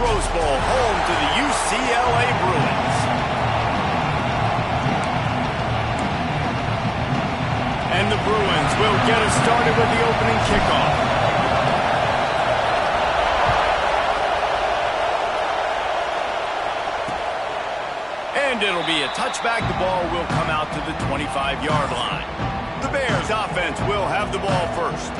Rose Bowl, home to the UCLA Bruins. And the Bruins will get us started with the opening kickoff. And it'll be a touchback. The ball will come out to the 25-yard line. The Bears offense will have the ball first.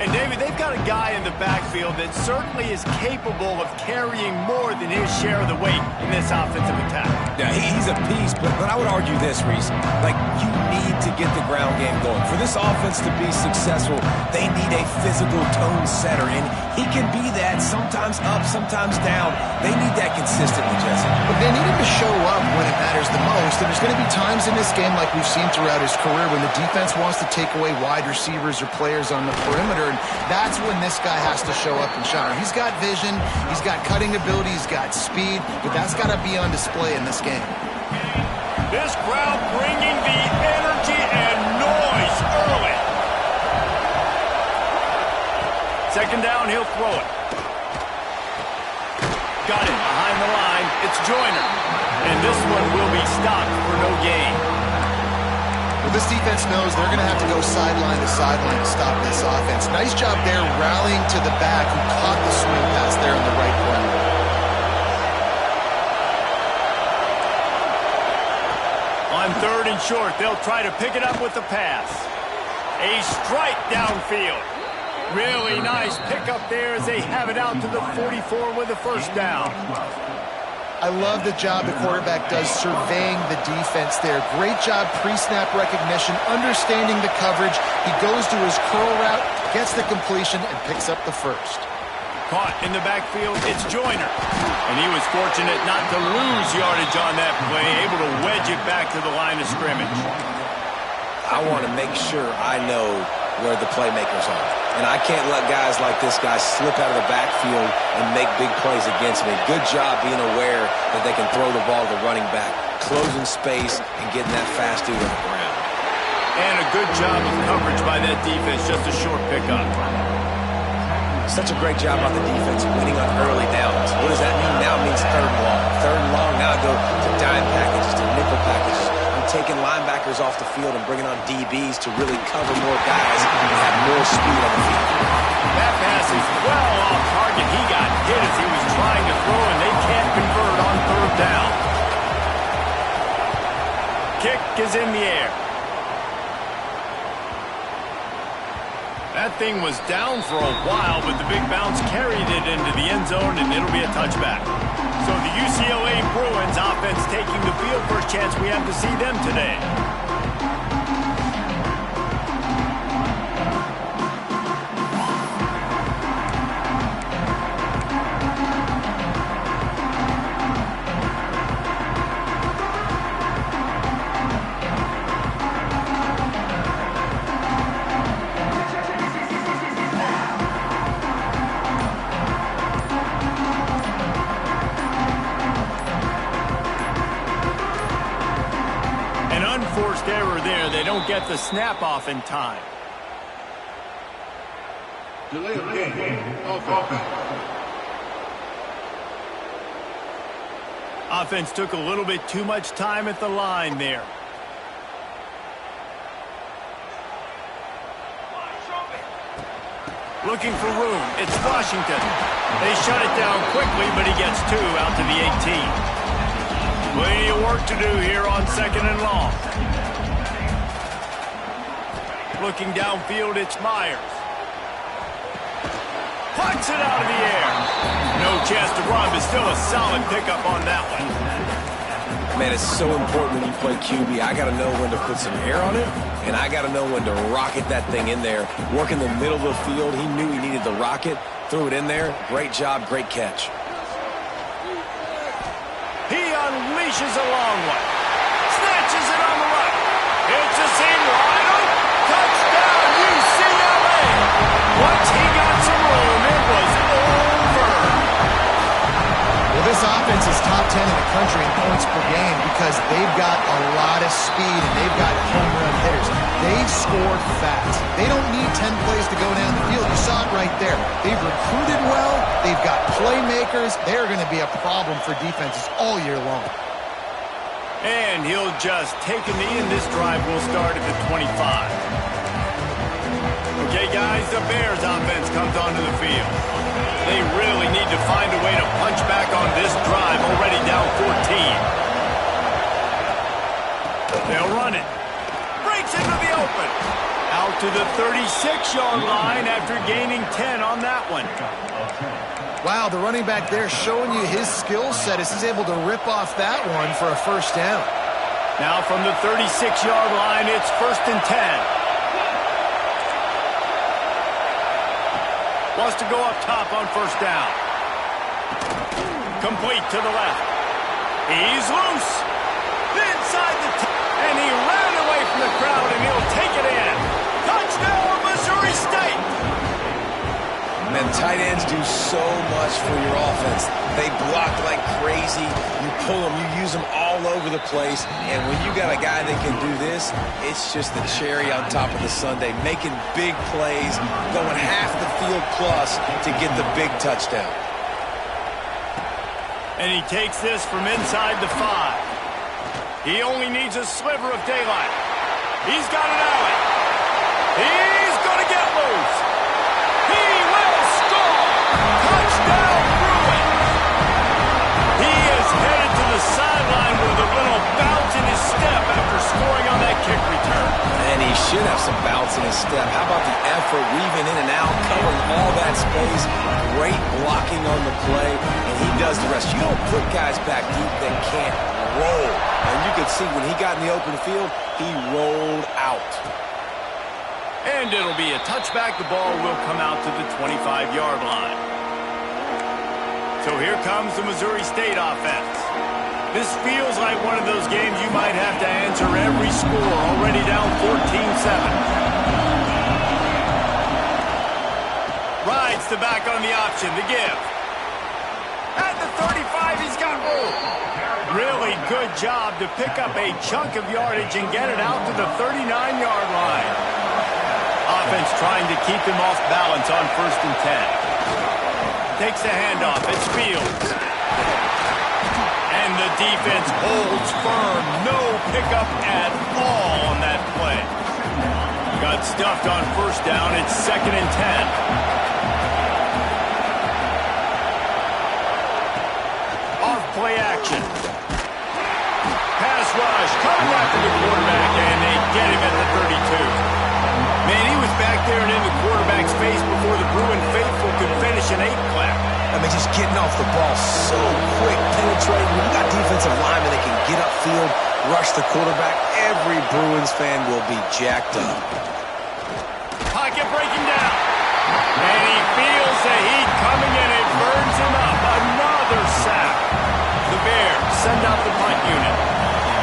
And, David, they've got a guy in the backfield that certainly is capable of carrying more than his share of the weight in this offensive attack. Yeah, he's a piece, but I would argue this, Reese. Like, you need to get the ground game going. For this offense to be successful, they need a physical tone setter, and he can be that, sometimes up, sometimes down. They need that consistently, Jesse. But they need him to show up when it matters the most, and there's going to be times in this game, like we've seen throughout his career, when the defense wants to take away wide receivers or players on the perimeter, and that's when this guy has to show up and shine. He's got vision, he's got cutting ability, he's got speed, but that's got to be on display in this game. This crowd bringing the energy and noise early. Second down, he'll throw it. Got it behind the line. It's Joyner. And this one will be stopped for no gain. Well, this defense knows they're going to have to go sideline to sideline to stop this offense. Nice job there rallying to the back who caught the swing pass there in the right corner. On third and short, they'll try to pick it up with the pass. A strike downfield. Really nice pickup there as they have it out to the 44 with a first down. I love the job the quarterback does surveying the defense there. Great job pre-snap recognition, understanding the coverage. He goes to his curl route, gets the completion, and picks up the first. Caught in the backfield, it's Joyner. And he was fortunate not to lose yardage on that play, able to wedge it back to the line of scrimmage. I want to make sure I know where the playmakers are. And I can't let guys like this guy slip out of the backfield and make big plays against me. Good job being aware that they can throw the ball to the running back, closing space and getting that fast dude on the ground. And a good job of coverage by that defense, just a short pickup. Such a great job on the defense, winning on early downs. What does that mean now? It means third and long. Third and long, now I go to dime packages, to nickel packages. I'm taking linebackers off the field and bringing on DBs to really cover more guys and have more speed on the field. That pass is well off target. He got hit as he was trying to throw, and they can't convert on third down. Kick is in the air. That thing was down for a while, but the big bounce carried it into the end zone, and it'll be a touchback. So the UCLA Bruins offense taking the field. First chance we have to see them today. Forced error there. They don't get the snap off in time. Delay of game. Offense took a little bit too much time at the line there. Looking for room. It's Washington. They shut it down quickly, but he gets two out to the 18. Plenty of work to do here on second and long. Looking downfield, it's Myers. Puts it out of the air. No chance to run, but still a solid pickup on that one. Man, it's so important when you play QB. I got to know when to put some air on it, and I got to know when to rocket that thing in there. Work in the middle of the field. He knew he needed the rocket. Threw it in there. Great job, great catch. He unleashes a long one. Snatches it on the right. It's a seam wide open. Touchdown, UCLA. Once he got some room, it was over. Well, this offense is top 10 in the country in points per game because they've got a lot of speed and they've got home run hitters. They score fast. They don't need 10 plays to go down the field. You saw it right there. They've recruited well. They've got playmakers. They're going to be a problem for defenses all year long. And he'll just take a knee, and this drive will start at the 25. Okay, guys, the Bears offense comes onto the field. They really need to find a way to punch back on this drive, already down 14. They'll run it. Breaks into the open. Out to the 36-yard line after gaining 10 on that one. Wow, the running back there showing you his skill set as he's able to rip off that one for a first down. Now from the 36-yard line, it's 1st and 10. Wants to go up top on 1st down. Complete to the left. He's loose. Inside the and he ran away from the crowd, and he'll take it in. Touchdown, Missouri State! Man, tight ends do so much for your offense. They block like crazy. You pull them, you use them all over the place. And when you got a guy that can do this, it's just the cherry on top of the sundae, making big plays, going half the field plus to get the big touchdown. And he takes this from inside the 5. He only needs a sliver of daylight. He's got an alley. He's going to get loose. He will score. Touchdown, Bruins. He is headed to the sideline with a little bounce in his step after scoring on that kick return. And he should have some bounce in his step. How about the effort, weaving in and out, covering all that space. Great blocking on the play, and he does the rest. You don't put guys back deep that can't roll. And you could see when he got in the open field, he rolled out. And it'll be a touchback. The ball will come out to the 25-yard line. So here comes the Missouri State offense. This feels like one of those games you might have to answer every score, already down 14-7. Rides the back on the option, the give. At the 35, he's got room. Really good job to pick up a chunk of yardage and get it out to the 39-yard line. Offense trying to keep him off balance on 1st and 10. Takes the handoff. It's Fields. And the defense holds firm. No pickup at all on that play. Got stuffed on 1st down. It's 2nd and 10. Off play action. Pass rush. Coming after the quarterback, and they get him at the 32. Man, he was back there and in the quarterback's face before the Bruin faithful could finish an 8-clap. I mean, just getting off the ball so quick, penetrating. When you got defensive linemen that can get upfield, rush the quarterback, every Bruins fan will be jacked up. Pocket breaking down. And he feels the heat coming in. It burns him up. Another sack. The Bears send out the punt unit.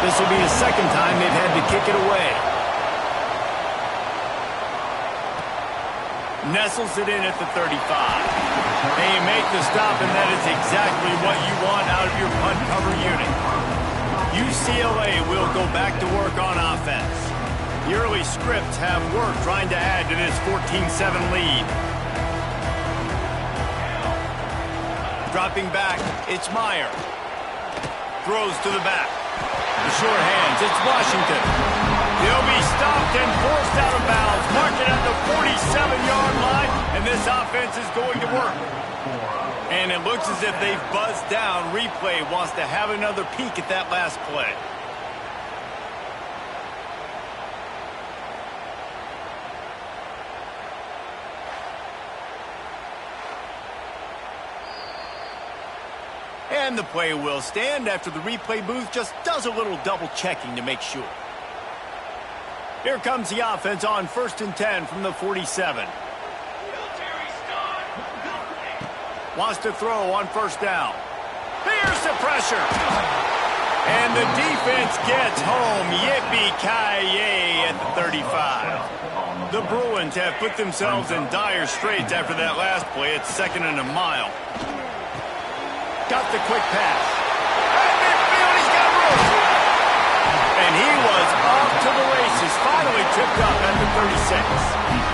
This will be the 2nd time they've had to kick it away. Nestles it in at the 35. They make the stop, and that is exactly what you want out of your punt cover unit. UCLA will go back to work on offense. The early scripts have work trying to add to this 14-7 lead. Dropping back, it's Meyer. Throws to the back. The short hands, it's Washington. He'll be stopped and forced out of bounds. Mark it at the 47-yard line, and this offense is going to work. And it looks as if they've buzzed down. Replay wants to have another peek at that last play. And the play will stand after the replay booth just does a little double checking to make sure. Here comes the offense on 1st and 10 from the 47. Wants to throw on 1st down. Here's the pressure. And the defense gets home. Yippee-ki-yay at the 35. The Bruins have put themselves in dire straits after that last play. It's 2nd and a mile. Got the quick pass. And it And he was off to the races, finally tripped up at the 36.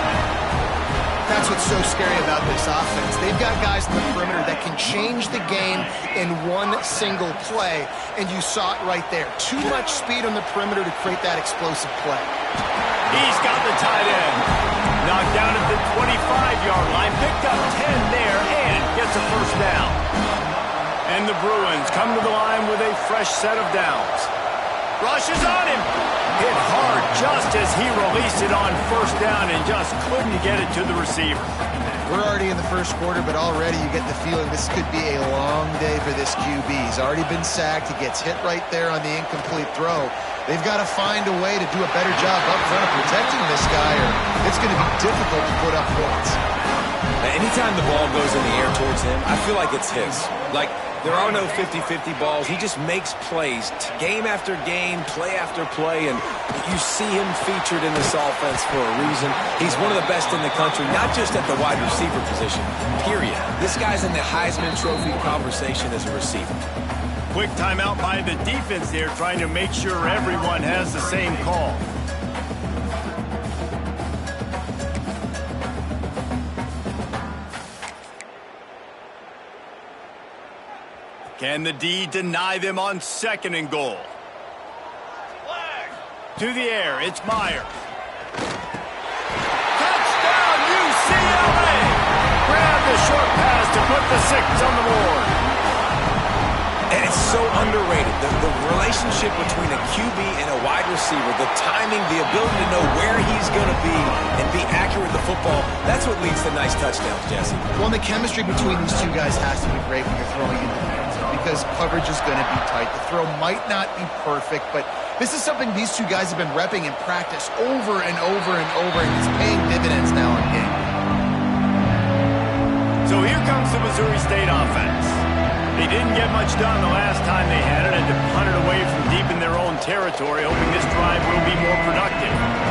That's what's so scary about this offense. They've got guys in the perimeter that can change the game in one single play, and you saw it right there. Too much speed on the perimeter to create that explosive play. He's got the tight end. Knocked down at the 25-yard line, picked up 10 there, and gets a first down. And the Bruins come to the line with a fresh set of downs. Rushes on him. Hit hard just as he released it on first down and just couldn't get it to the receiver. We're already in the first quarter, but already you get the feeling this could be a long day for this QB. He's already been sacked. He gets hit right there on the incomplete throw. They've got to find a way to do a better job up front of protecting this guy, or it's going to be difficult to put up points. Anytime the ball goes in the air towards him, I feel like it's his. Like, there are no 50-50 balls. He just makes plays game after game, play after play, and you see him featured in this offense for a reason. He's one of the best in the country, not just at the wide receiver position, period. This guy's in the Heisman Trophy conversation as a receiver. Quick timeout by the defense there, trying to make sure everyone has the same call. Can the D deny them on 2nd and goal? To the air, it's Meyer. Touchdown, UCLA! Grab the short pass to put the 6 on the board. And it's so underrated. The relationship between a QB and a wide receiver, the timing, the ability to know where he's going to be and be accurate with the football, that's what leads to nice touchdowns, Jesse. Well, and the chemistry between these two guys has to be great when you're throwing into the end zone because coverage is going to be tight. The throw might not be perfect, but this is something these two guys have been repping in practice over and over and over, and it's paying dividends now in game. So here comes the Missouri State offense. They didn't get much done the last time they had it, and to punt it away from deep in their own territory, hoping this drive will be more productive.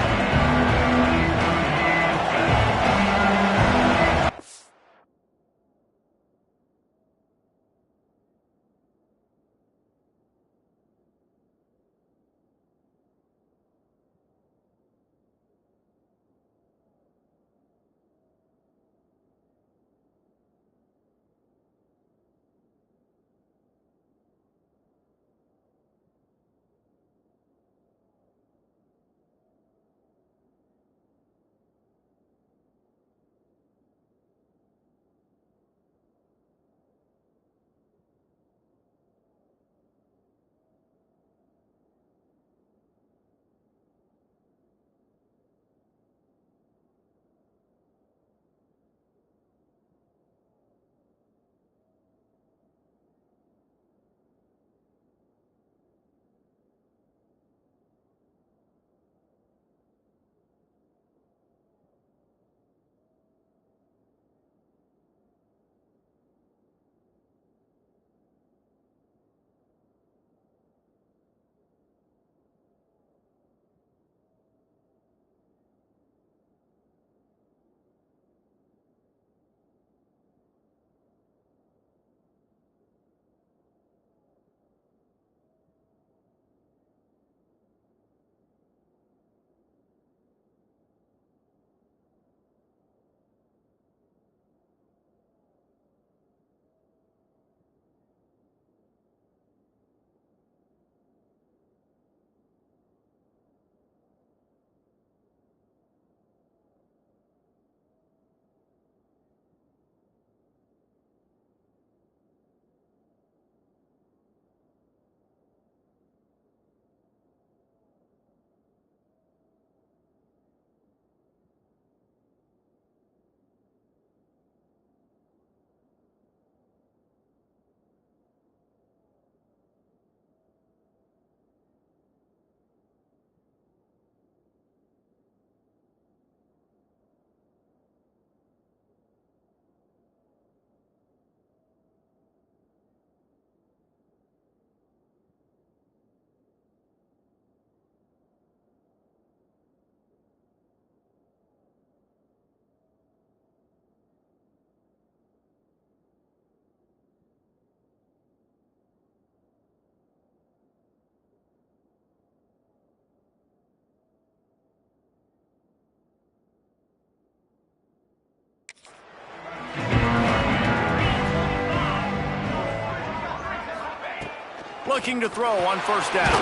looking to throw on first down.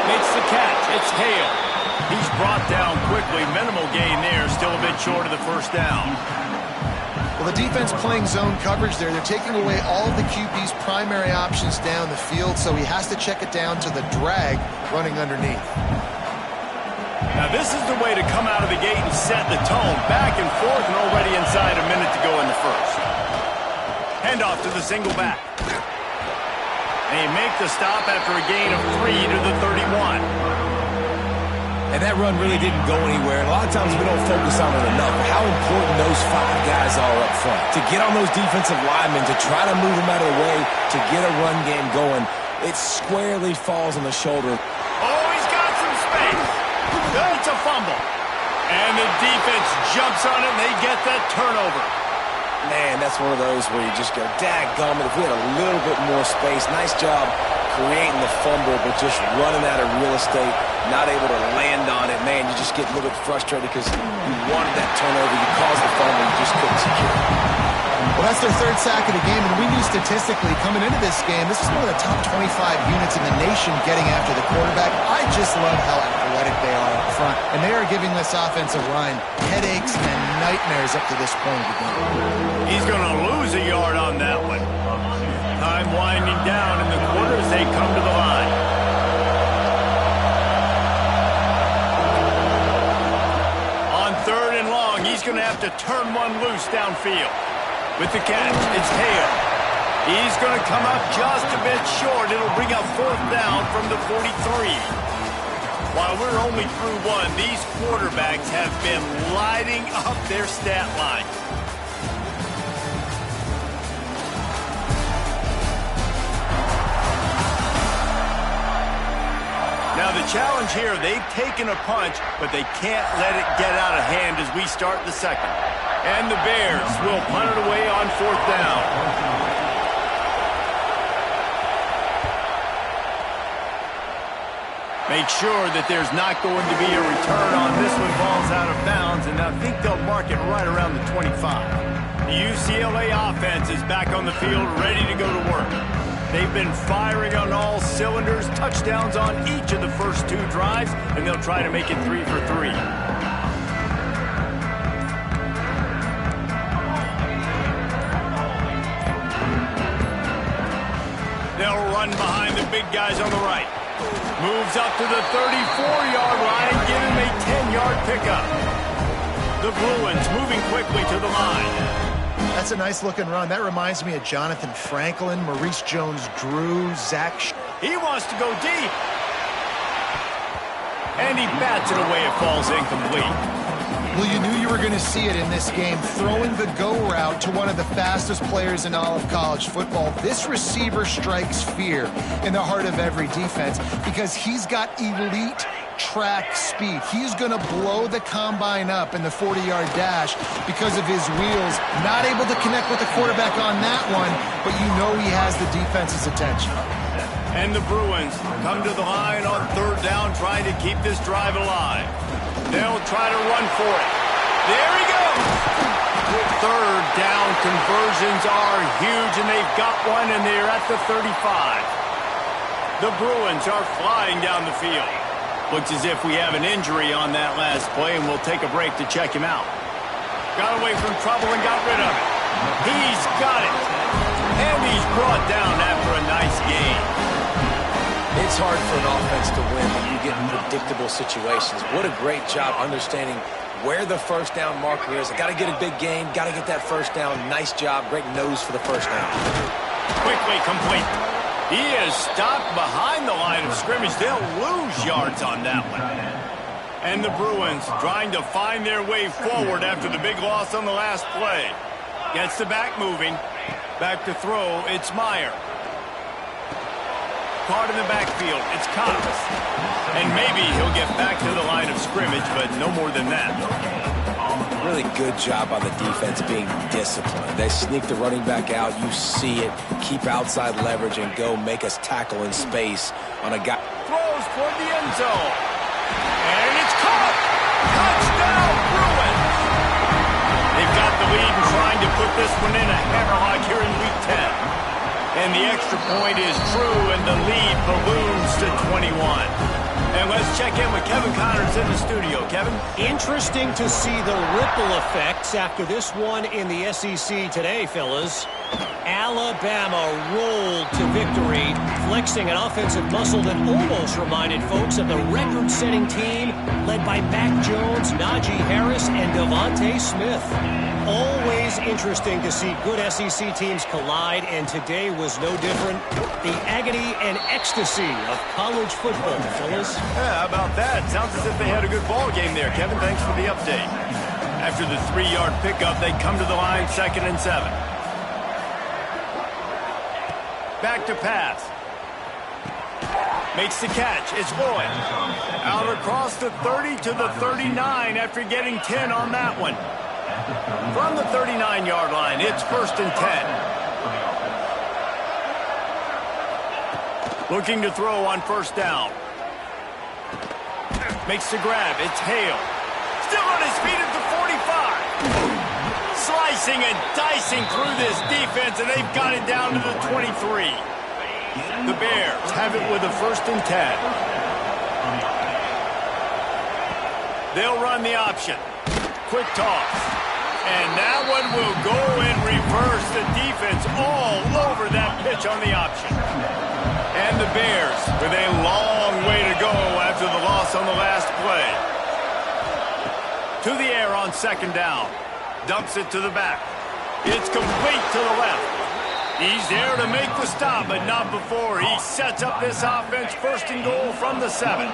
Makes the catch. It's Hale. He's brought down quickly. Minimal gain there. Still a bit short of the first down. Well, the defense playing zone coverage there. They're taking away all of the QB's primary options down the field, so he has to check it down to the drag running underneath. Now, this is the way to come out of the gate and set the tone. Back and forth and already inside a minute to go in the first. Handoff to the single back. And he make the stop after a gain of 3 to the 31. And that run really didn't go anywhere. And a lot of times we don't focus on it enough. How important those 5 guys are up front. To get on those defensive linemen, to try to move them out of the way, to get a run game going, it squarely falls on the shoulder. Oh, he's got some space. It's a fumble. And the defense jumps on it, and they get that turnover. Man, that's one of those where you just go, dadgummit, if we had a little bit more space. Nice job creating the fumble, but just running out of real estate, not able to land on it. Man, you just get a little bit frustrated because you wanted that turnover. You caused the fumble, you just couldn't secure it. Well, that's their 3rd sack of the game, and we knew statistically coming into this game, this is one of the top 25 units in the nation getting after the quarterback. I just love how athletic they are up front, and they are giving this offensive line headaches and nightmares up to this point of the game. He's going to lose a yard on that one. Time winding down in the quarter as they come to the line. On 3rd and long, he's going to have to turn one loose downfield. With the catch, it's Hale. He's going to come up just a bit short. It'll bring up 4th down from the 43. While we're only through 1, these quarterbacks have been lighting up their stat line. Now the challenge here, they've taken a punch, but they can't let it get out of hand as we start the second. And the Bears will punt it away on 4th down. Make sure that there's not going to be a return on this one. Ball's out of bounds, and I think they'll mark it right around the 25. The UCLA offense is back on the field, ready to go to work. They've been firing on all cylinders, touchdowns on each of the first 2 drives, and they'll try to make it 3 for 3. They'll run behind the big guys on the right. Moves up to the 34-yard line, give him a 10-yard pickup. The Bruins moving quickly to the line. That's a nice-looking run. That reminds me of Jonathan Franklin, Maurice Jones-Drew, Zach. He wants to go deep. And he bats it away. It falls incomplete. Well, you knew you were going to see it in this game, throwing the go route to one of the fastest players in all of college football. This receiver strikes fear in the heart of every defense because he's got elite track speed. He's going to blow the combine up in the 40-yard dash because of his wheels. Not able to connect with the quarterback on that one, but you know he has the defense's attention. And the Bruins come to the line on 3rd down, trying to keep this drive alive. They'll try to run for it. There he goes! 3rd down conversions are huge, and they've got one, and they're at the 35. The Bruins are flying down the field. Looks as if we have an injury on that last play, and we'll take a break to check him out. Got away from trouble and got rid of it. He's got it. And he's brought down after a nice game. It's hard for an offense to win when you get in predictable situations. What a great job understanding where the first down marker is. Got to get a big game, got to get that first down. Nice job, great nose for the first down. Quickly complete. He is stopped behind the line of scrimmage. They'll lose yards on that one. And the Bruins trying to find their way forward after the big loss on the last play. Gets the back moving. Back to throw, it's Meyer. Caught in the backfield, it's Cox. And maybe he'll get back to the line of scrimmage, but no more than that. Really good job on the defense being disciplined. They sneak the running back out, you see it, keep outside leverage, and go make us tackle in space on a guy. Throws toward the end zone. And it's caught! Touchdown, Bruins! They've got the lead and trying to put this one in a hammerlock here in Week 10. And the extra point is true, and the lead balloons to 21. And let's check in with Kevin Connors in the studio. Kevin? Interesting to see the ripple effects after this one in the SEC today, fellas. Alabama rolled to victory, flexing an offensive muscle that almost reminded folks of the record-setting team led by Mac Jones, Najee Harris, and Devontae Smith. Always interesting to see good SEC teams collide, and today was no different. The agony and ecstasy of college football, fellas. Yeah, how about that? Sounds as if they had a good ball game there. Kevin, thanks for the update. After the 3-yard pickup, they come to the line 2nd and 7. Back to pass. Makes the catch. It's Lloyd. Out across the 30 to the 39 after getting 10 on that one. From the 39-yard line, it's 1st and 10. Looking to throw on 1st down. Makes the grab. It's Hale. Still on his feet at the 45. Slicing and dicing through this defense, and they've got it down to the 23. The Bears have it with a 1st and 10. They'll run the option. Quick toss. And that one will go in reverse. The defense all over that pitch on the option. And the Bears with a long way to go after the loss on the last play. To the air on 2nd down. Dumps it to the back. It's complete to the left. He's there to make the stop, but not before he sets up this offense. 1st and goal from the 7.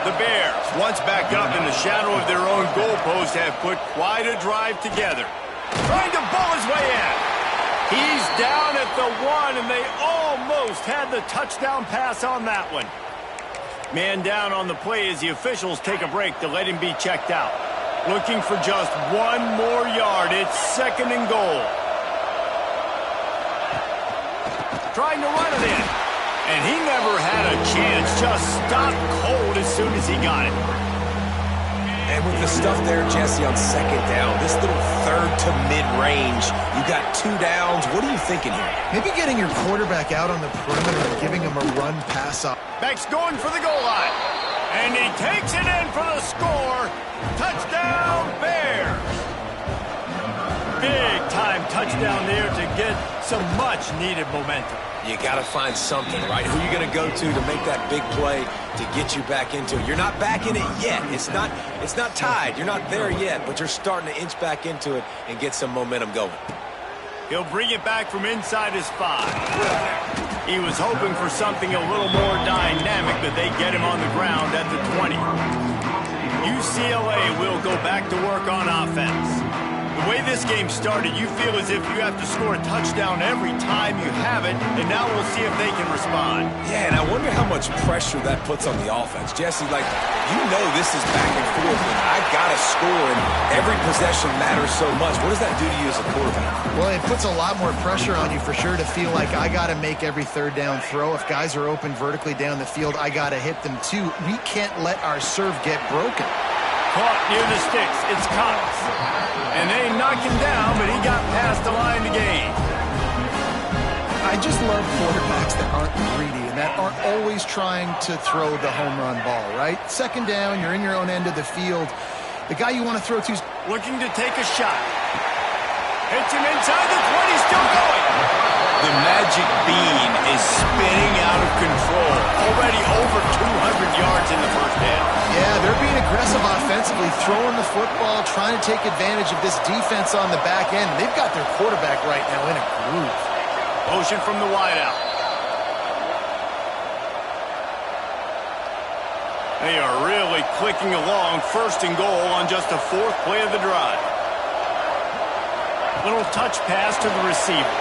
The Bears, once back up in the shadow of their own goalpost, have put quite a drive together. Trying to bowl his way in. He's down at the 1, and they almost had the touchdown pass on that one. Man down on the play as the officials take a break to let him be checked out. Looking for just 1 more yard. It's 2nd and goal. Trying to run it in. And he never had a chance. Just stopped cold as soon as he got it. And with the stuff there, Jesse, on 2nd down, this little 3rd to mid-range, you got 2 downs. What are you thinking here? Maybe getting your quarterback out on the perimeter and giving him a run pass up. Beck's going for the goal line. And he takes it in for the score. Touchdown, Bears. Big-time touchdown there to get some much-needed momentum. You got to find something, right? Who are you going to go to make that big play to get you back into it? You're not back in it yet. It's not tied. You're not there yet, but you're starting to inch back into it and get some momentum going. He'll bring it back from inside his 5. He was hoping for something a little more dynamic, but they get him on the ground at the 20. UCLA will go back to work on offense. The way this game started, you feel as if you have to score a touchdown every time you have it, and now we'll see if they can respond. Yeah, and I wonder how much pressure that puts on the offense. Jesse, like, you know this is back and forth, and I got to score, and every possession matters so much. What does that do to you as a quarterback? Well, it puts a lot more pressure on you for sure to feel like I got to make every 3rd down throw. If guys are open vertically down the field, I got to hit them too. We can't let our serve get broken. Caught near the sticks. It's Cox. And they knock him down, but he got past the line to gain. I just love quarterbacks that aren't greedy and that aren't always trying to throw the home run ball, right? 2nd down, you're in your own end of the field. The guy you want to throw to is looking to take a shot. Hits him inside the 20, still going. The magic bean is spinning out of control. Already over 200 yards in the 1st half. Yeah, they're being aggressive offensively, throwing the football, trying to take advantage of this defense on the back end. They've got their quarterback right now in a groove. Motion from the wideout. They are really clicking along. 1st and goal on just the 4th play of the drive. Little touch pass to the receiver.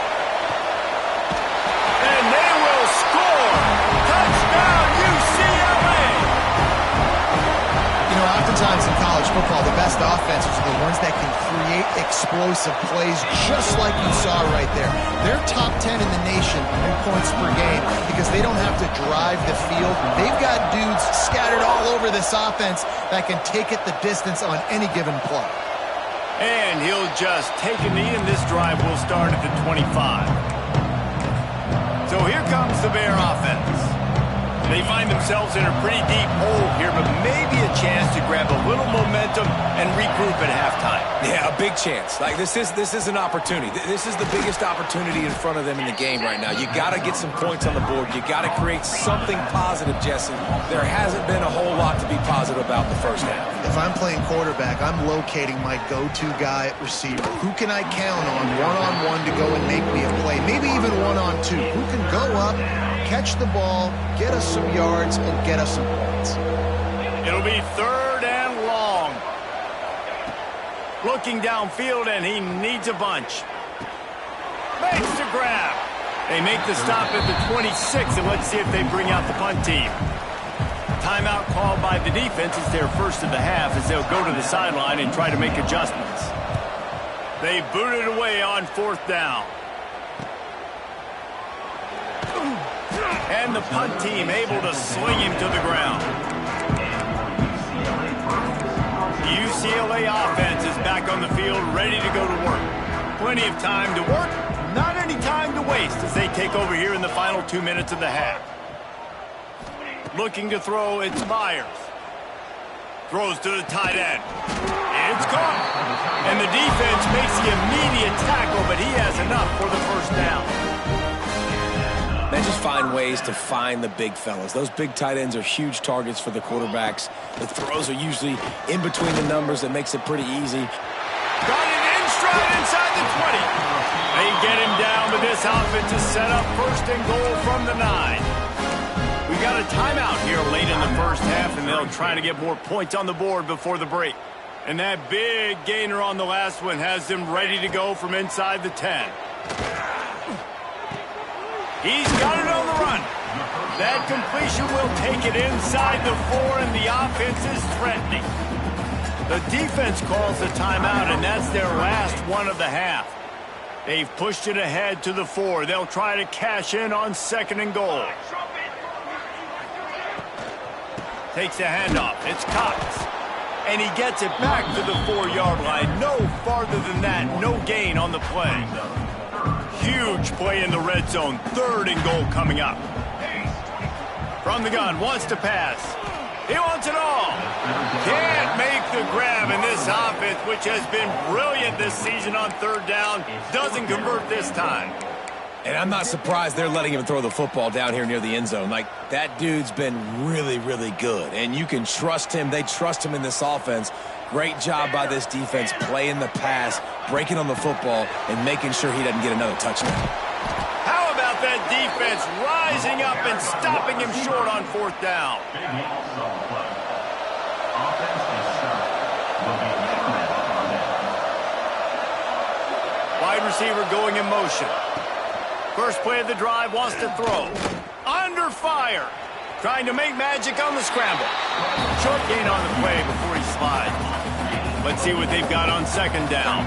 And they will score. Touchdown, UCLA. You know, oftentimes in college football, the best offenses are the ones that can create explosive plays just like you saw right there. They're top 10 in the nation in points per game because they don't have to drive the field. They've got dudes scattered all over this offense that can take it the distance on any given play. And he'll just take a knee, and this drive will start at the 25. So here comes the Bear offense. They find themselves in a pretty deep hole here, but maybe a chance to grab a little momentum and regroup at halftime. Yeah, a big chance. Like, this is an opportunity. This is the biggest opportunity in front of them in the game right now. You got to get some points on the board. You got to create something positive, Jesse. There hasn't been a whole lot to be positive about the first half. If I'm playing quarterback, I'm locating my go-to guy at receiver. Who can I count on one-on-one to go and make me a play? Maybe even one-on-two. Who can go up, catch the ball, get us some yards, and get us some points? It'll be 3rd and long. Looking downfield, and he needs a bunch. Makes the grab. They make the stop at the 26, and let's see if they bring out the punt team. Timeout called by the defense is their first of the half as they'll go to the sideline and try to make adjustments. They boot it away on 4th down. And the punt team able to swing him to the ground. The UCLA offense is back on the field, ready to go to work. Plenty of time to work, not any time to waste as they take over here in the final 2 minutes of the half. Looking to throw, it's Myers. Throws to the tight end. It's caught. And the defense makes the immediate tackle, but he has enough for the first down. They just find ways to find the big fellas. Those big tight ends are huge targets for the quarterbacks. The throws are usually in between the numbers. That makes it pretty easy. Got it in stride inside the 20. They get him down, but this offense is set up 1st and goal from the 9. We got a timeout here late in the first half, and they'll try to get more points on the board before the break. And that big gainer on the last one has them ready to go from inside the 10. He's got it on the run. That completion will take it inside the 4, and the offense is threatening. The defense calls the timeout, and that's their last one of the half. They've pushed it ahead to the 4. They'll try to cash in on 2nd and goal. Takes the handoff. It's Cox. And he gets it back to the 4-yard line. No farther than that. No gain on the play. Huge play in the red zone. 3rd and goal coming up. From the gun. Wants to pass. He wants it all. Can't make the grab. And this offense, which has been brilliant this season on 3rd down, doesn't convert this time. And I'm not surprised they're letting him throw the football down here near the end zone. Like, that dude's been really, really good. And you can trust him. They trust him in this offense. Great job by this defense playing the pass, breaking on the football, and making sure he doesn't get another touchdown. How about that defense rising up and stopping him short on 4th down? Wide receiver going in motion. First play of the drive, wants to throw. Under fire. Trying to make magic on the scramble. Short gain on the play before he slides. Let's see what they've got on 2nd down.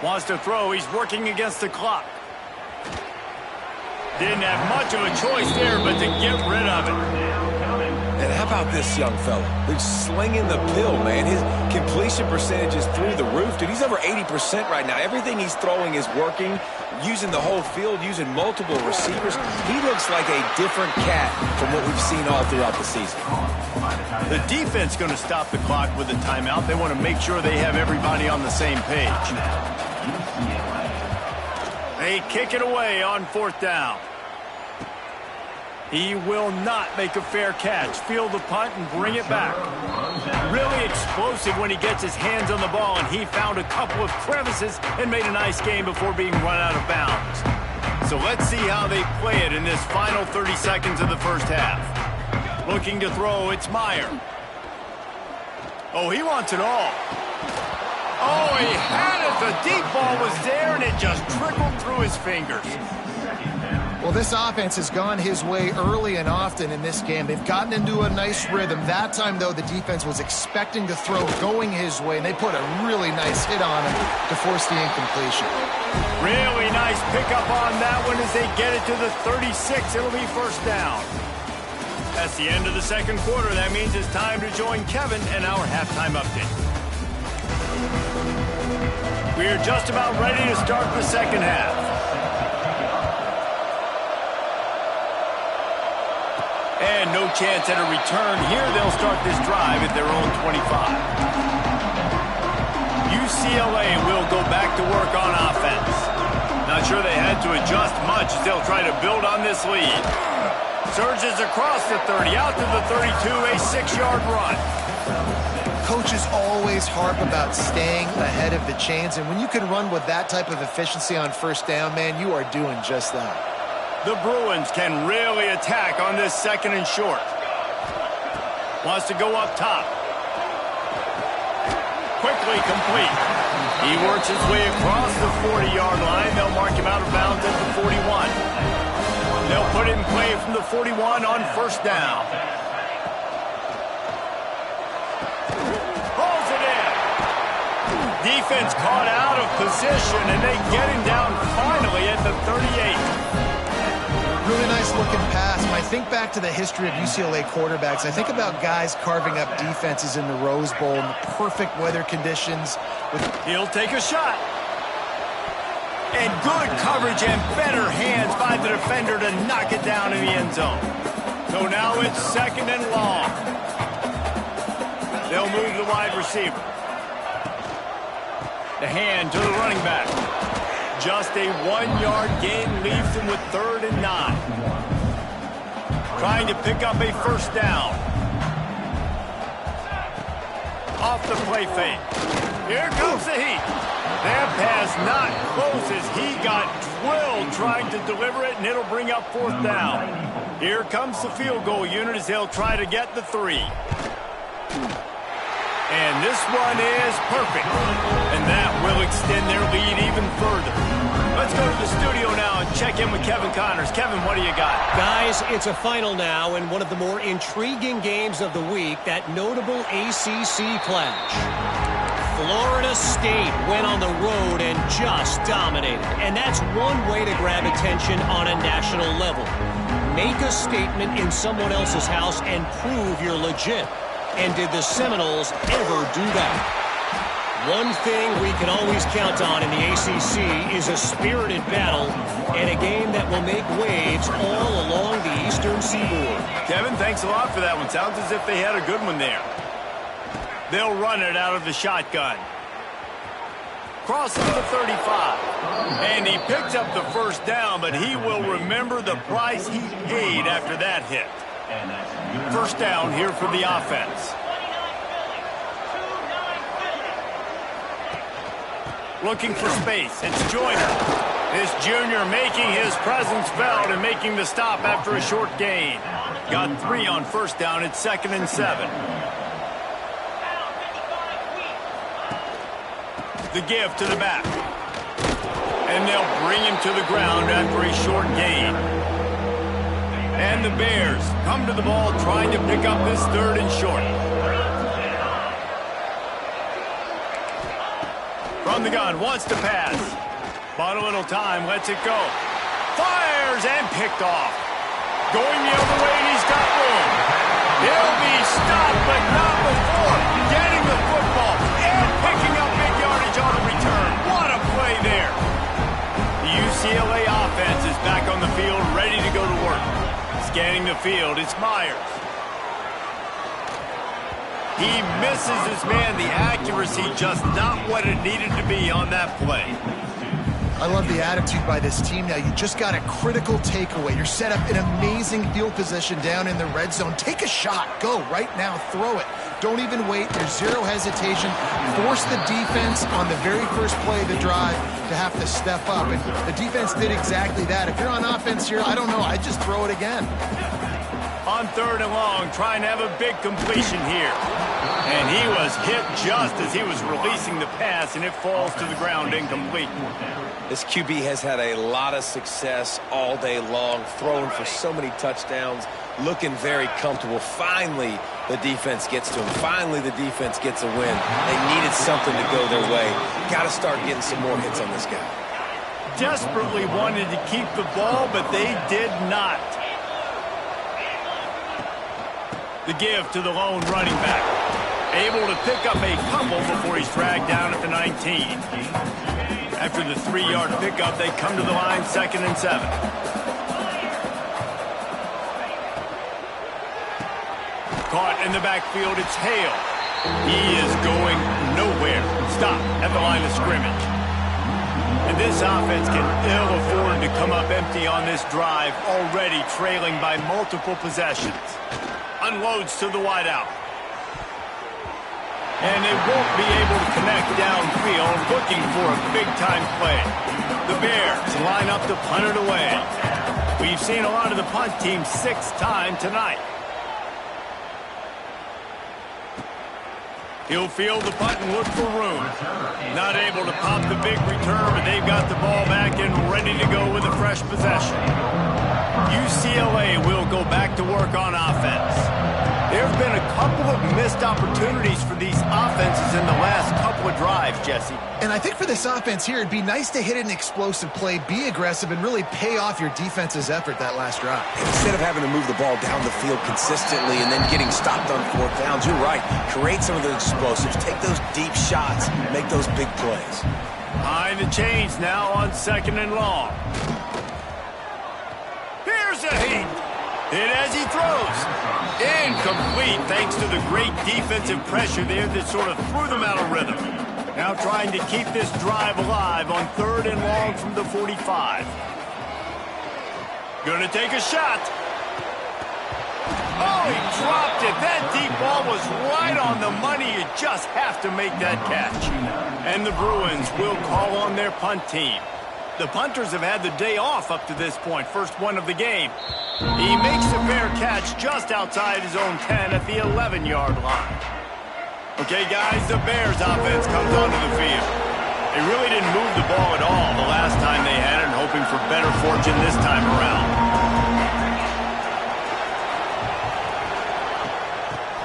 Wants to throw. He's working against the clock. Didn't have much of a choice there, but to get rid of it. And how about this young fella? He's slinging the pill, man. His completion percentage is through the roof. Dude, he's over 80% right now. Everything he's throwing is working, using the whole field, using multiple receivers. He looks like a different cat from what we've seen all throughout the season. The defense going to stop the clock with a timeout. They want to make sure they have everybody on the same page. They kick it away on 4th down. He will not make a fair catch. Field the punt and bring it back. Really explosive when he gets his hands on the ball, and he found a couple of crevices and made a nice game before being run out of bounds. So let's see how they play it in this final 30 seconds of the first half. Looking to throw, it's Meyer. Oh, he wants it all. Oh, he had it. The deep ball was there, and it just trickled through his fingers. Well, this offense has gone his way early and often in this game. They've gotten into a nice rhythm. That time, though, the defense was expecting to throw going his way, and they put a really nice hit on him to force the incompletion. Really nice pickup on that one as they get it to the 36. It'll be 1st down. That's the end of the 2nd quarter. That means it's time to join Kevin and our halftime update. We're just about ready to start the second half. And no chance at a return here. They'll start this drive at their own 25. UCLA will go back to work on offense. Not sure they had to adjust much as they'll try to build on this lead. Surges across the 30, out to the 32, a 6-yard run. Coaches always harp about staying ahead of the chains, and when you can run with that type of efficiency on first down, man, you are doing just that. The Bruins can really attack on this second and short. Wants to go up top. Quickly complete. He works his way across the 40-yard line. They'll mark him out of bounds at the 41. They'll put it in play from the 41 on first down. Pulls it in. Defense caught out of position, and they get him down finally at the 38. Really nice looking pass. When I think back to the history of UCLA quarterbacks, I think about guys carving up defenses in the Rose Bowl in the perfect weather conditions. He'll take a shot. And good coverage and better hands by the defender to knock it down in the end zone. So now it's second and long. They'll move the wide receiver. The hand to the running back. Just a 1-yard gain leaves him with 3rd and 9. Trying to pick up a first down. Off the play fake. Here comes the heat. That pass not close as he got drilled trying to deliver it, and it'll bring up 4th down. Here comes the field goal unit as they'll try to get the 3. And this one is perfect. And that will extend their lead even further. Let's go to the studio now and check in with Kevin Connors. Kevin, what do you got? Guys, it's a final now and one of the more intriguing games of the week, that notable ACC clash. Florida State went on the road and just dominated. And that's one way to grab attention on a national level. Make a statement in someone else's house and prove you're legit. And did the Seminoles ever do that? One thing we can always count on in the ACC is a spirited battle and a game that will make waves all along the Eastern Seaboard. Kevin, thanks a lot for that one. Sounds as if they had a good one there. They'll run it out of the shotgun. Crosses the 35. And he picks up the first down, but he will remember the price he paid after that hit. First down here for the offense. Looking for space. It's Joyner. This junior making his presence felt and making the stop after a short gain. Got 3 on first down. It's 2nd and 7. The give to the back. And they'll bring him to the ground after a short gain. And the Bears come to the ball trying to pick up this 3rd and short. From the gun, wants to pass. Bought a little time, lets it go. Fires and picked off. Going the other way, and he's got room. He'll be stopped, but not before getting the football and picking up big yardage on the return. What a play there. The UCLA offense is back on the field, ready to go to work. Scanning the field, it's Myers. He misses his man. The accuracy just not what it needed to be on that play. I love the attitude by this team now. You just got a critical takeaway. You're set up in amazing field position down in the red zone. Take a shot. Go right now. Throw it. Don't even wait. There's zero hesitation. Force the defense on the very first play of the drive to have to step up. And the defense did exactly that. If you're on offense here, I don't know. I'd just throw it again. On 3rd and long, trying to have a big completion here. And he was hit just as he was releasing the pass, and it falls to the ground incomplete. This QB has had a lot of success all day long, throwing for so many touchdowns, looking very comfortable. Finally, the defense gets to him. Finally, the defense gets a win. They needed something to go their way. Got to start getting some more hits on this guy. Desperately wanted to keep the ball, but they did not. The give to the lone running back. Able to pick up a couple before he's dragged down at the 19. After the 3-yard pickup, they come to the line 2nd and 7. Caught in the backfield, it's Hale. He is going nowhere. Stop at the line of scrimmage. And this offense can ill afford to come up empty on this drive, already trailing by multiple possessions. Unloads to the wideout. And they won't be able to connect downfield, looking for a big-time play. The Bears line up to punt it away. We've seen a lot of the punt team 6 times tonight. He'll field the punt and look for room. Not able to pop the big return, but they've got the ball back and ready to go with a fresh possession. UCLA will go back to work on offense. There have been a couple of missed opportunities for these offenses in the last couple of drives, Jesse. And I think for this offense here, it'd be nice to hit an explosive play, be aggressive, and really pay off your defense's effort that last drive. Instead of having to move the ball down the field consistently and then getting stopped on 4th downs, you're right. Create some of those explosives. Take those deep shots. Make those big plays. Behind the chains now on 2nd and long. Here's a heat. Hit as he throws. Incomplete thanks to the great defensive pressure there that sort of threw them out of rhythm. Now trying to keep this drive alive on 3rd and long from the 45. Gonna take a shot. Oh, he dropped it. That deep ball was right on the money. You just have to make that catch. And the Bruins will call on their punt team. The punters have had the day off up to this point. First one of the game. He makes a fair catch just outside his own 10 at the 11-yard line. Okay, guys, the Bears offense comes onto the field. They really didn't move the ball at all the last time they had it, hoping for better fortune this time around.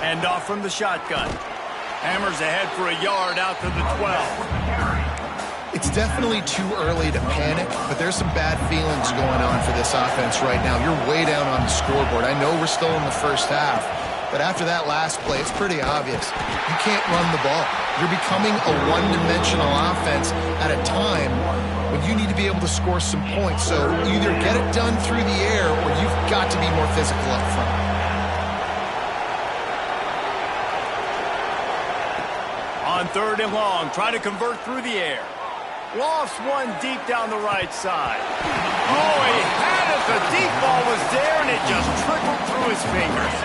Hand off from the shotgun. Hammers ahead for a yard out to the 12. It's definitely too early to panic, but there's some bad feelings going on for this offense right now. You're way down on the scoreboard. I know we're still in the first half, but after that last play, it's pretty obvious. You can't run the ball. You're becoming a one-dimensional offense at a time when you need to be able to score some points. So either get it done through the air or you've got to be more physical up front. On 3rd and long, try to convert through the air. Lofts one deep down the right side. Oh, he had it. The deep ball was there, and it just trickled through his fingers.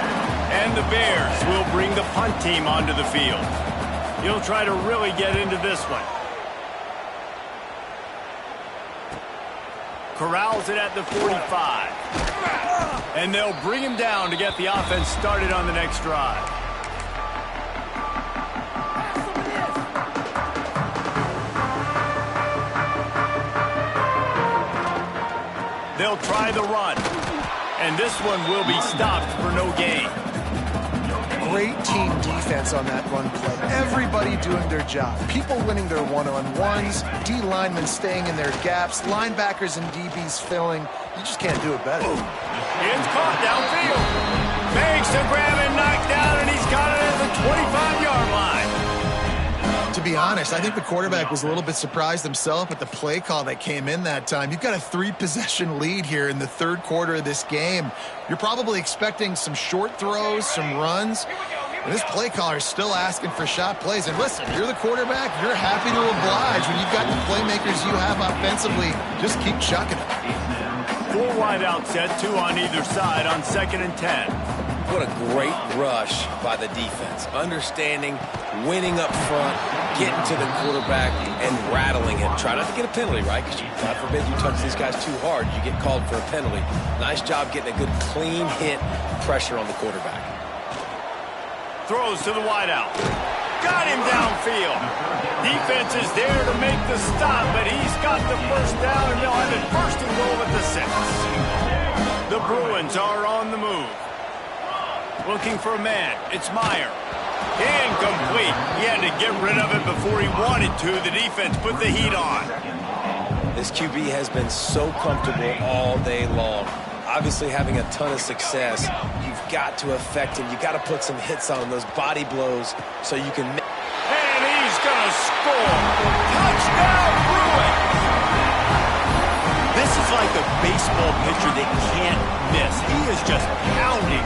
And the Bears will bring the punt team onto the field. He'll try to really get into this one. Corrals it at the 45. And they'll bring him down to get the offense started on the next drive. They'll try the run. And this one will be stopped for no gain. Great team defense on that run play. Everybody doing their job. People winning their one-on-ones, D linemen staying in their gaps, linebackers and DBs filling. You just can't do it better. It's caught downfield. Makes a grab and knocked down, and he's got it at the 25-yard line. To be honest, I think the quarterback was a little bit surprised himself at the play call that came in that time. You've got a 3-possession lead here in the 3rd quarter of this game. You're probably expecting some short throws, some runs. And this play caller is still asking for shot plays. And listen, you're the quarterback. You're happy to oblige. When you've got the playmakers you have offensively, just keep chucking it. 4 wide out set, 2 on either side on 2nd and 10. What a great rush by the defense. Understanding, winning up front, getting to the quarterback, and rattling him. Try not to get a penalty, right? Because God forbid you touch these guys too hard, you get called for a penalty. Nice job getting a good clean hit, pressure on the quarterback. Throws to the wideout. Got him downfield. Defense is there to make the stop, but he's got the first down, and they'll have it 1st and goal at the 6. The Bruins are on the move. Looking for a man. It's Meyer. Incomplete. He had to get rid of it before he wanted to. The defense put the heat on. This QB has been so comfortable all day long. Obviously having a ton of success. You've got to affect him. You got to put some hits on him, those body blows, so you can. And he's going to score. Touchdown, Bruins! This is like a baseball pitcher that can't miss. He is just pounding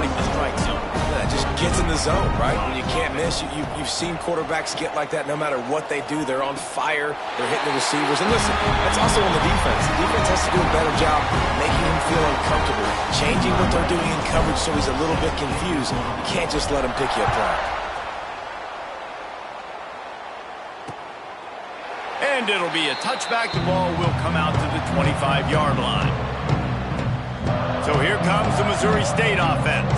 the strike zone. Yeah, just gets in the zone, right? When you can't miss, you've seen quarterbacks get like that no matter what they do. They're on fire. They're hitting the receivers. And listen, that's also on the defense. The defense has to do a better job making him feel uncomfortable, changing what they're doing in coverage so he's a little bit confused. You can't just let him pick you apart. And it'll be a touchback. The ball will come out to the 25-yard line. So here comes the Missouri State offense.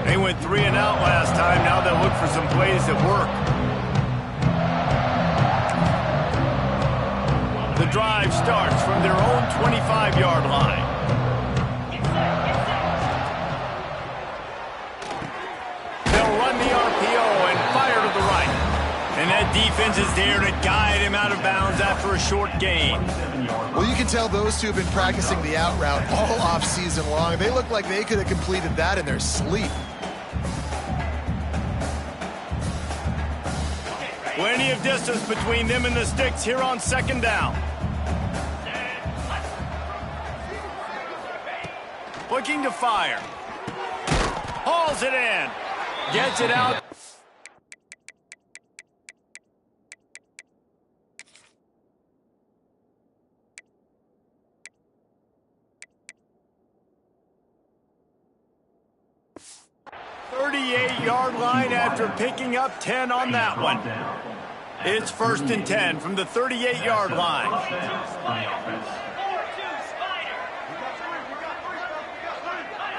They went 3 and out last time. Now they'll look for some plays that work. The drive starts from their own 25-yard line. They'll run the RPO and fire to the right. And that defense is there to guide him out of bounds after a short gain. Well, you can tell those two have been practicing the out route all off-season long. They look like they could have completed that in their sleep. Plenty of distance between them and the sticks here on second down. Looking to fire. Hauls it in. Gets it out. Yard line after picking up 10 on that one. It's 1st and 10 from the 38-yard line.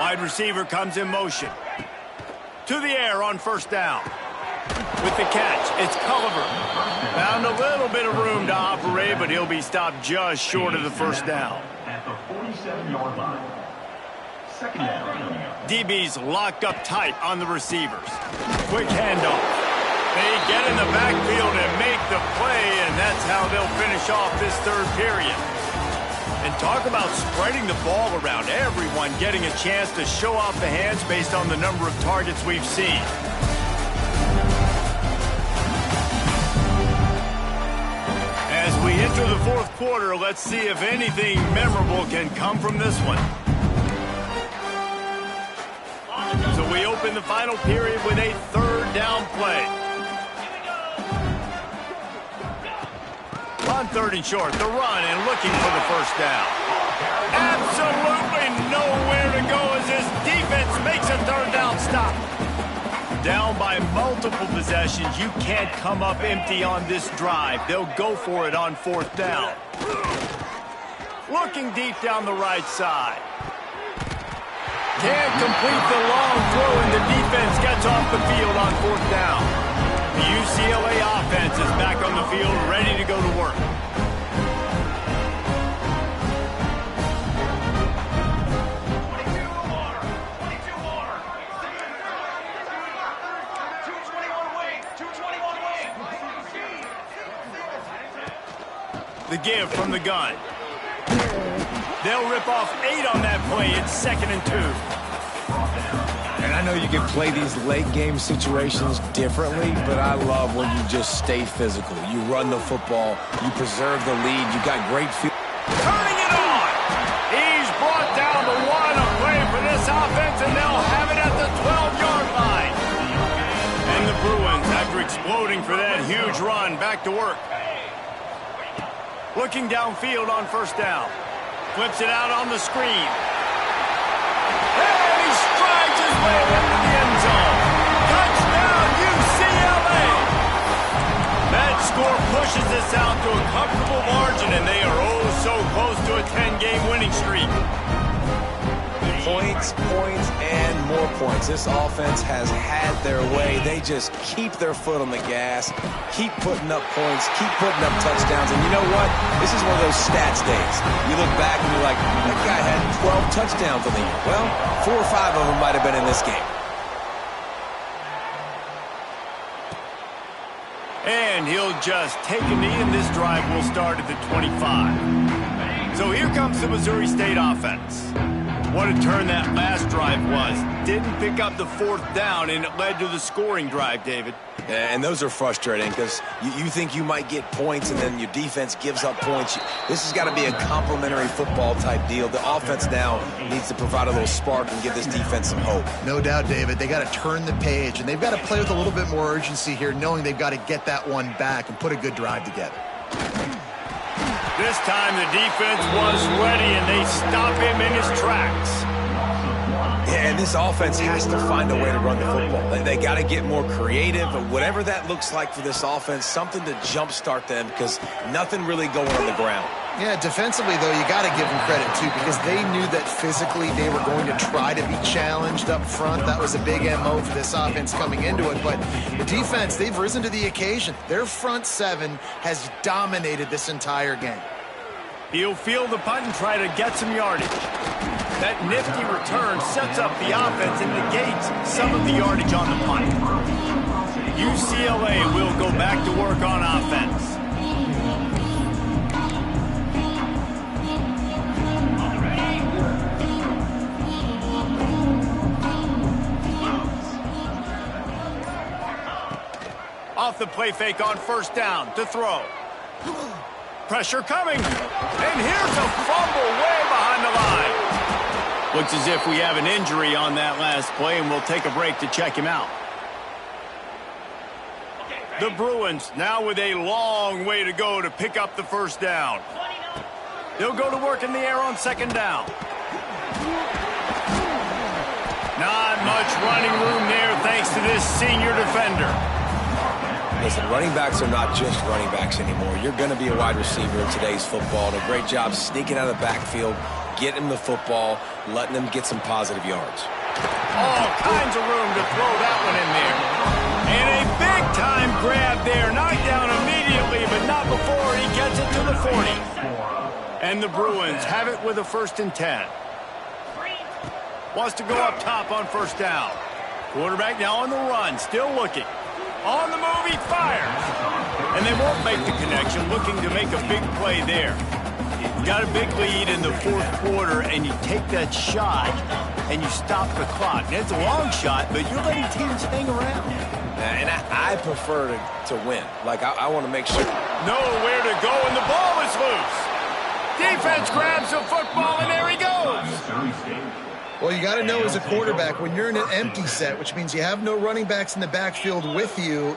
Wide receiver comes in motion. To the air on 1st down. With the catch, it's Culliver. Found a little bit of room to operate, but he'll be stopped just short of the 1st down. At the 47-yard line. Second down. DB's locked up tight on the receivers. Quick handoff. They get in the backfield and make the play, and that's how they'll finish off this third period. And talk about spreading the ball around. Everyone getting a chance to show off the hands based on the number of targets we've seen. As we enter the fourth quarter, let's see if anything memorable can come from this one. So we open the final period with a 3rd down play. On 3rd and short, the run and looking for the 1st down. Absolutely nowhere to go as this defense makes a 3rd down stop. Down by multiple possessions, you can't come up empty on this drive. They'll go for it on 4th down. Looking deep down the right side. Can't complete the long throw, and the defense gets off the field on 4th down. The UCLA offense is back on the field, ready to go to work. The give from the gun. They'll rip off 8 on that play. It's 2nd and 2. And I know you can play these late-game situations differently, but I love when you just stay physical. You run the football. You preserve the lead. You got great feel. Turning it on. He's brought down the 1 a play for this offense, and they'll have it at the 12-yard line. And the Bruins, after exploding for that huge run, back to work. Looking downfield on 1st down. Flips it out on the screen. And he strides his way into the end zone. Touchdown, UCLA! That score pushes this out to a comfortable margin, and they are oh so close to a 10-game winning streak. Points, and more points. This offense has had their way. They just keep their foot on the gas, keep putting up points, keep putting up touchdowns. And you know what? This is one of those stats days. You look back and you're like, that guy had 12 touchdowns on the year. Well, 4 or 5 of them might have been in this game. And he'll just take a knee, and this drive will start at the 25. So here comes the Missouri State offense. What a turn that last drive was. Didn't pick up the fourth down, and it led to the scoring drive, David. Yeah, and those are frustrating because you think you might get points and then your defense gives up points. This has got to be a complementary football type deal. The offense now needs to provide a little spark and give this defense some hope. No doubt, David. They got to turn the page, and they've got to play with a little bit more urgency here, knowing they've got to get that one back and put a good drive together. This time the defense was ready, and they stop him in his tracks. Yeah, and this offense has to find a way to run the football. They got to get more creative, but whatever that looks like for this offense, something to jumpstart them because nothing really going on the ground. Yeah, defensively, though, you got to give them credit, too, because they knew that physically they were going to try to be challenged up front. That was a big MO for this offense coming into it. But the defense, they've risen to the occasion. Their front seven has dominated this entire game. He'll field the punt and try to get some yardage. That nifty return sets up the offense and negates some of the yardage on the punt. UCLA will go back to work on offense. Off the play fake on first down to throw. Pressure coming. And here's a fumble way behind the line. Looks as if we have an injury on that last play, and we'll take a break to check him out. The Bruins now with a long way to go to pick up the first down. They'll go to work in the air on second down. Not much running room there thanks to this senior defender. Listen, running backs are not just running backs anymore. You're going to be a wide receiver in today's football. And a great job sneaking out of the backfield, getting him the football, letting them get some positive yards. All kinds of room to throw that one in there. And a big-time grab there. Knocked down immediately, but not before he gets it to the 40. And the Bruins have it with a 1st and 10. Wants to go up top on first down. Quarterback now on the run, still looking. On the move, he fires. And they won't make the connection, looking to make a big play there. You got a big lead in the fourth quarter, and you take that shot, and you stop the clock. And it's a long shot, but you're letting teams hang around. And I prefer to win. Like, I want to make sure. Nowhere to go, and the ball is loose. Defense grabs the football, and there he goes. Well, you got to know as a quarterback, when you're in an empty set, which means you have no running backs in the backfield with you,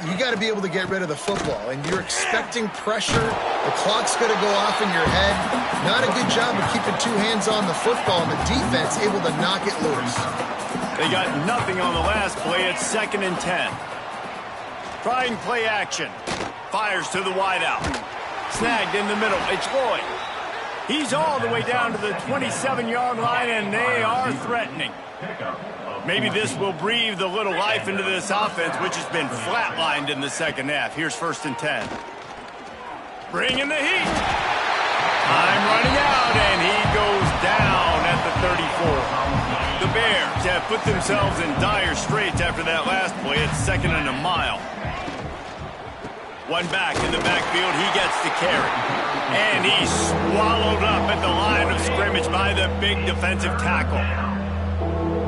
you got to be able to get rid of the football. And you're expecting pressure. The clock's going to go off in your head. Not a good job of keeping two hands on the football, and the defense able to knock it loose. They got nothing on the last play. It's 2nd and 10. Trying play action. Fires to the wideout. Snagged in the middle. It's Lloyd. He's all the way down to the 27-yard line, and they are threatening. Maybe this will breathe a little life into this offense, which has been flatlined in the second half. Here's 1st and 10. Bringing the heat. Time running out, and he goes down at the 34. The Bears have put themselves in dire straits after that last play. It's 2nd and a mile. One back in the backfield. He gets the carry. And he's swallowed up at the line of scrimmage by the big defensive tackle.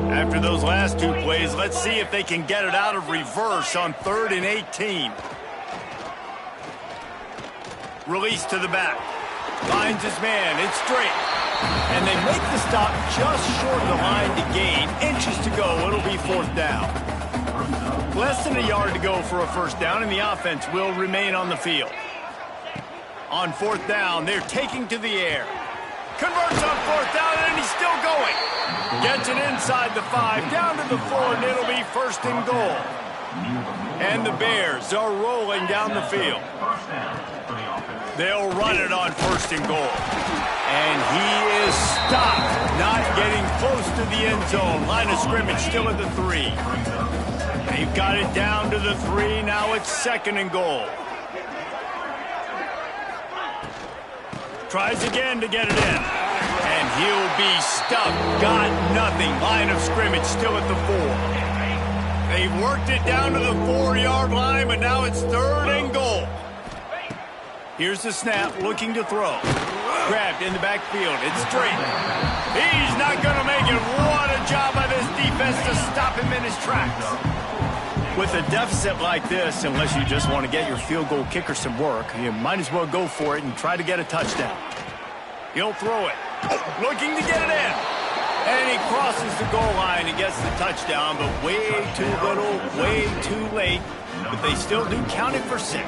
After those last two plays, let's see if they can get it out of reverse on 3rd and 18. Release to the back. Finds his man. It's straight. And they make the stop just short of the line to gain. Inches to go. It'll be 4th down. Less than a yard to go for a first down, and the offense will remain on the field. On 4th down, they're taking to the air. Converts on 4th down, and he's still going. Gets it inside the 5, down to the 4, and it'll be 1st and goal. And the Bears are rolling down the field. They'll run it on 1st and goal. And he is stopped, not getting close to the end zone. Line of scrimmage still at the 3. They've got it down to the 3. Now it's 2nd and goal. Tries again to get it in. And he'll be stuck. Got nothing. Line of scrimmage still at the 4. They've worked it down to the 4-yard line, but now it's 3rd and goal. Here's the snap, looking to throw. grabbed in the backfield. It's straight. He's not going to make it. What a job by this defense to stop him in his tracks. With a deficit like this, unless you just want to get your field goal kicker some work, you might as well go for it and try to get a touchdown. He'll throw it. Looking to get it in. And he crosses the goal line and gets the touchdown, but way too little, way too late. But they still do count it for 6.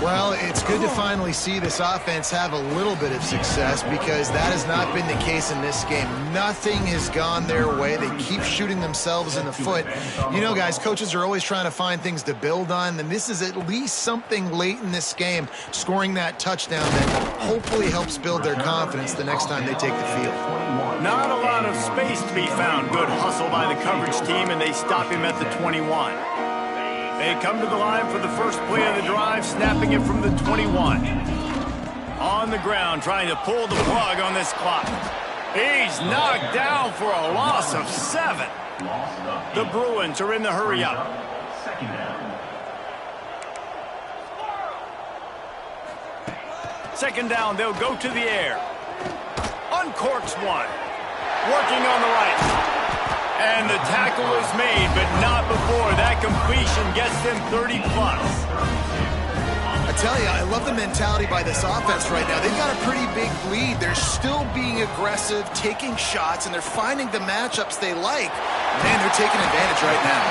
Well, it's good to finally see this offense have a little bit of success because that has not been the case in this game. Nothing has gone their way. They keep shooting themselves in the foot. You know, guys, coaches are always trying to find things to build on, and this is at least something late in this game, scoring that touchdown that hopefully helps build their confidence the next time they take the field. Not a lot of space to be found. Good hustle by the coverage team, and they stop him at the 21. They come to the line for the first play of the drive, snapping it from the 21. On the ground, trying to pull the plug on this clock. He's knocked down for a loss of 7. The Bruins are in the hurry-up. Second down, they'll go to the air. Uncorks one. Working on the right. And the tackle is made, but not before that completion gets them 30-plus. I tell you, I love the mentality by this offense right now. They've got a pretty big lead. They're still being aggressive, taking shots, and they're finding the matchups they like. Man, they're taking advantage right now.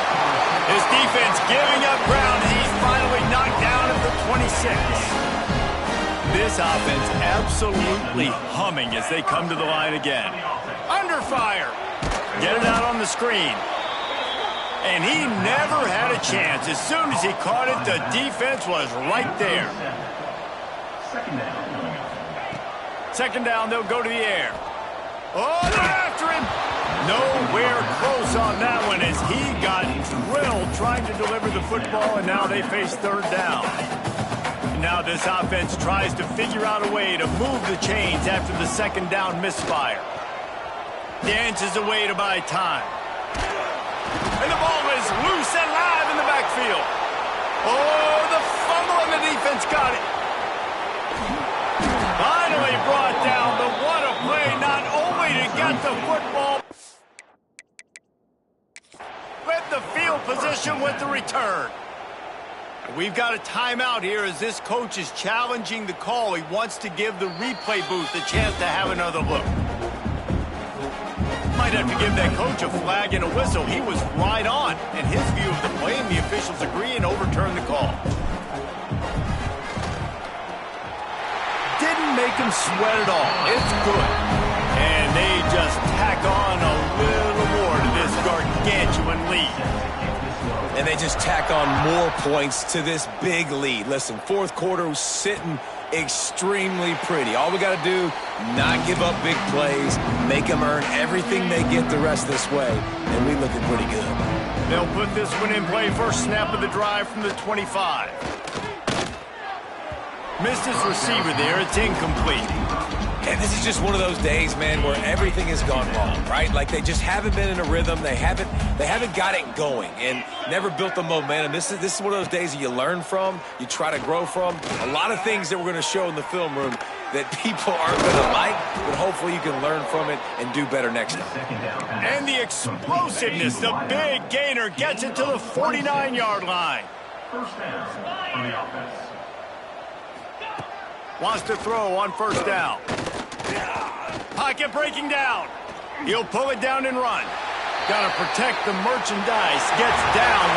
His defense giving up ground, and he's finally knocked down at the 26. This offense absolutely humming as they come to the line again. Under fire. Get it out on the screen. And he never had a chance. As soon as he caught it, the defense was right there. Second down, they'll go to the air. Oh, they're after him. Nowhere close on that one as he got drilled trying to deliver the football, and now they face third down. Now this offense tries to figure out a way to move the chains after the second down misfire. Dances away to buy time. And the ball is loose and live in the backfield. Oh, the fumble and the defense got it. Finally brought down, but what a play, not only to get the football, with the field position with the return. We've got a timeout here as this coach is challenging the call. He wants to give the replay booth a chance to have another look. Might have to give that coach a flag and a whistle. He was right on in his view of the play, and the officials agree and overturn the call. Didn't make him sweat at all. It's good. And they just tack on a little more to this gargantuan lead. And they just tack on more points to this big lead. Listen, fourth quarter was sitting extremely pretty. All we got to do, not give up big plays, make them earn everything they get the rest of this way, and we looking pretty good. They'll put this one in play. First snap of the drive from the 25. Missed his receiver there. It's incomplete. And this is just one of those days, man, where everything has gone wrong, right? Like they just haven't been in a rhythm. They haven't got it going and never built the momentum. This is one of those days that you learn from, you try to grow from. A lot of things that we're going to show in the film room that people aren't going to like, but hopefully you can learn from it and do better next time. And the explosiveness, the big gainer gets it to the 49-yard line. First down for the offense. Wants to throw on first down. Pocket breaking down. He'll pull it down and run. Got to protect the merchandise. Gets down.